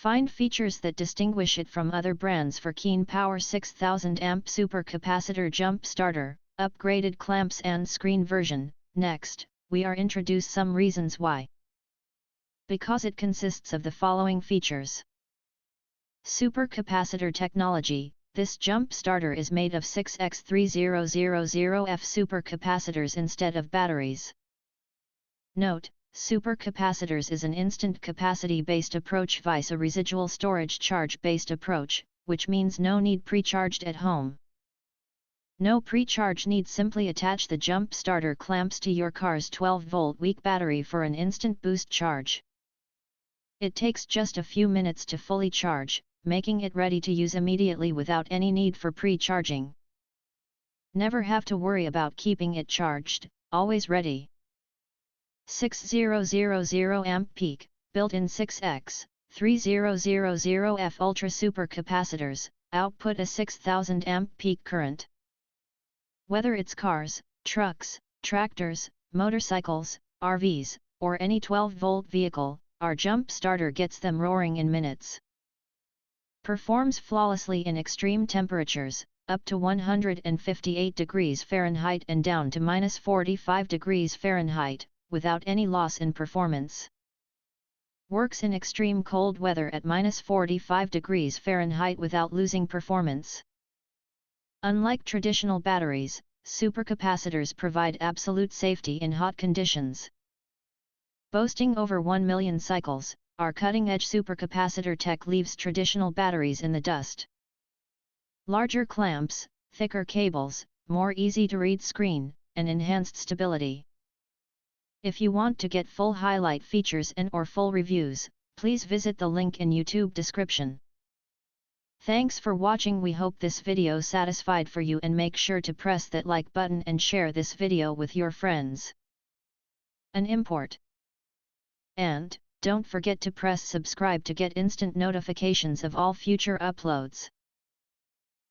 Find features that distinguish it from other brands for KeenPower 6000A Super Capacitor Jump Starter, upgraded clamps and screen version. Next, we are introduce some reasons why. Because it consists of the following features. Super capacitor technology. This jump starter is made of 6x3000F super capacitors instead of batteries. Note, super capacitors is an instant capacity-based approach vice a residual storage charge-based approach, which means no need pre-charged at home. No pre-charge need, simply attach the jump starter clamps to your car's 12-volt weak battery for an instant boost charge. It takes just a few minutes to fully charge, making it ready to use immediately without any need for pre-charging. Never have to worry about keeping it charged, always ready. 6000A peak, built-in 6x3000F ultra super capacitors, output a 6000A peak current. Whether it's cars, trucks, tractors, motorcycles, RVs, or any 12-volt vehicle, our jump starter gets them roaring in minutes. Performs flawlessly in extreme temperatures, up to 158 degrees Fahrenheit and down to -45 degrees Fahrenheit, without any loss in performance. Works in extreme cold weather at -45 degrees Fahrenheit without losing performance. Unlike traditional batteries, supercapacitors provide absolute safety in hot conditions. Boasting over 1 million cycles, our cutting-edge supercapacitor tech leaves traditional batteries in the dust. Larger clamps, thicker cables, more easy-to-read screen, and enhanced stability. If you want to get full highlight features and/or full reviews, please visit the link in YouTube description. Thanks for watching. We hope this video satisfied for you, and make sure to press that like button and share this video with your friends. An import. And don't forget to press subscribe to get instant notifications of all future uploads.